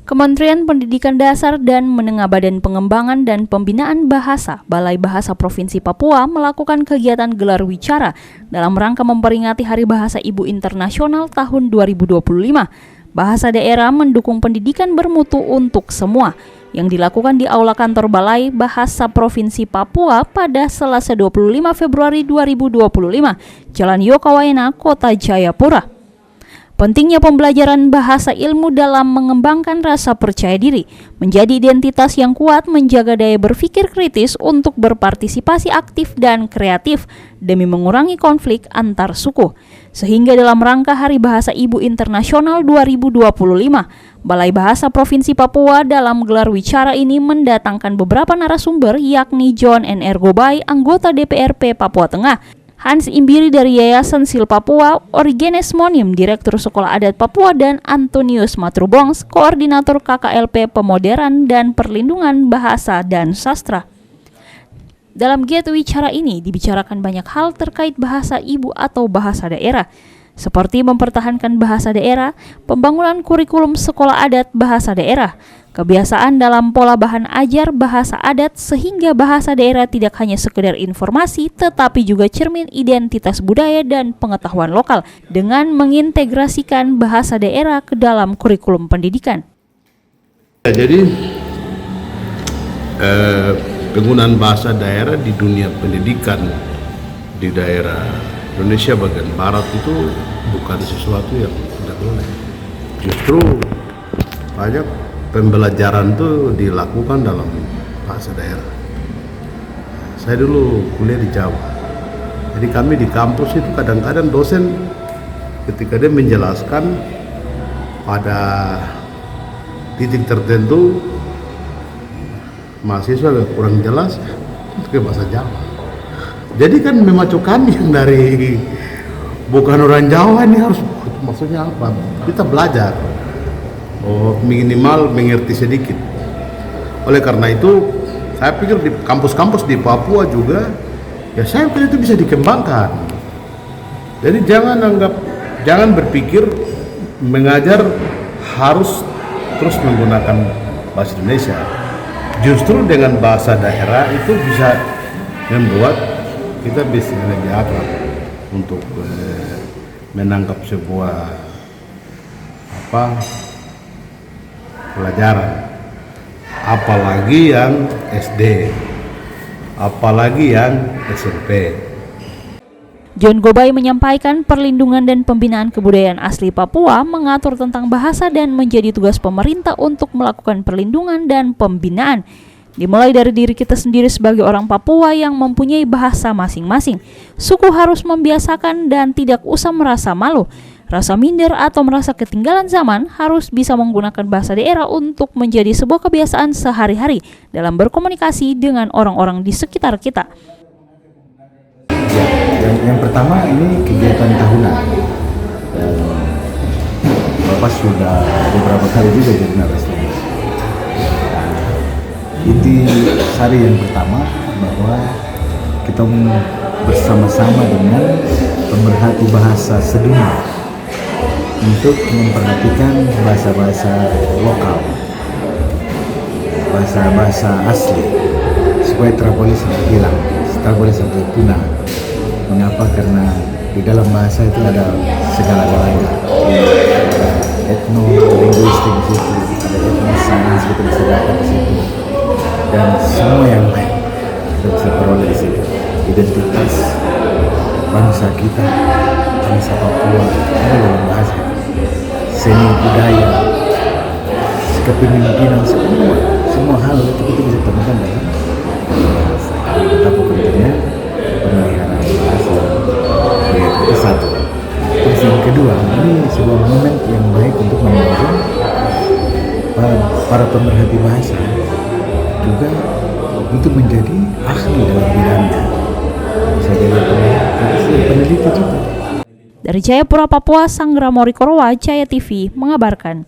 Kementerian Pendidikan Dasar dan Menengah Badan Pengembangan dan Pembinaan Bahasa Balai Bahasa Provinsi Papua melakukan kegiatan gelar wicara dalam rangka memperingati Hari Bahasa Ibu Internasional tahun 2025. Bahasa daerah mendukung pendidikan bermutu untuk semua yang dilakukan di Aula Kantor Balai Bahasa Provinsi Papua pada Selasa 25 Februari 2025, Jalan Yokawayana, Kota Jayapura. Pentingnya pembelajaran bahasa ilmu dalam mengembangkan rasa percaya diri, menjadi identitas yang kuat, menjaga daya berpikir kritis untuk berpartisipasi aktif dan kreatif demi mengurangi konflik antar suku. Sehingga dalam rangka Hari Bahasa Ibu Internasional 2025, Balai Bahasa Provinsi Papua dalam gelar wicara ini mendatangkan beberapa narasumber, yakni John N.R. Gobay, anggota DPRP Papua Tengah, Hans Imbiri dari Yayasan Sil Papua, Origenes Monim, Direktur Sekolah Adat Papua, dan Antonius Matrubongs, Koordinator KKLP Pemoderan dan Perlindungan Bahasa dan Sastra. Dalam giat wicara ini dibicarakan banyak hal terkait bahasa ibu atau bahasa daerah, seperti mempertahankan bahasa daerah, pembangunan kurikulum sekolah adat bahasa daerah, kebiasaan dalam pola bahan ajar bahasa adat sehingga bahasa daerah tidak hanya sekedar informasi tetapi juga cermin identitas budaya dan pengetahuan lokal dengan mengintegrasikan bahasa daerah ke dalam kurikulum pendidikan. Jadi penggunaan bahasa daerah di dunia pendidikan di daerah Indonesia bagian barat itu bukan sesuatu yang tidak boleh. Justru banyak pembelajaran itu dilakukan dalam bahasa daerah. Saya dulu kuliah di Jawa. Jadi kami di kampus itu kadang-kadang dosen ketika dia menjelaskan pada titik tertentu mahasiswa kurang jelas itu ke bahasa Jawa. Jadi kan memacu kami yang dari bukan orang Jawa ini harus maksudnya apa? Kita belajar. Minimal mengerti sedikit. Oleh karena itu, saya pikir di kampus-kampus di Papua juga, ya saya pikir itu bisa dikembangkan. Jadi jangan berpikir mengajar harus terus menggunakan bahasa Indonesia. Justru dengan bahasa daerah itu bisa membuat kita bisa lebih akrab untuk menangkap sebuah pelajaran, apalagi yang SD, apalagi yang SMP. John Gobay menyampaikan perlindungan dan pembinaan kebudayaan asli Papua mengatur tentang bahasa dan menjadi tugas pemerintah untuk melakukan perlindungan dan pembinaan. Dimulai dari diri kita sendiri sebagai orang Papua yang mempunyai bahasa masing-masing. Suku harus membiasakan dan tidak usah merasa malu, rasa minder atau merasa ketinggalan zaman, harus bisa menggunakan bahasa daerah untuk menjadi sebuah kebiasaan sehari-hari dalam berkomunikasi dengan orang-orang di sekitar kita. Yang pertama ini kegiatan tahunan. Bapak sudah beberapa kali juga jadi narasumber. Inti sari yang pertama bahwa kita bersama-sama dengan pemerhati bahasa sedunia untuk memperhatikan bahasa-bahasa lokal, bahasa-bahasa asli, supaya tidak boleh sampai hilang, tidak boleh sampai punah. Mengapa? Karena di dalam bahasa itu ada segala-galanya, ada etno-linguistik di situ, ada etno-sains kita bisa dapat di situ, dan semua yang lain kita bisa peroleh di situ. Identitas bangsa kita, bangsa Papua ada dalam bahasa. Seni budaya, kepemimpinan, semua hal itu kita bisa temukan dalam bahasa. Betapa pentingnya pemeliharaan bahasa. Itu satu. Terus yang kedua, ini sebuah momen yang baik untuk menunjukkan para pemerhati bahasa juga untuk menjadi ahli dalam bidangnya. Bisa jadi peneliti juga. Dari Jayapura, Papua, Sanggra Mori Korwa, Jaya TV mengabarkan.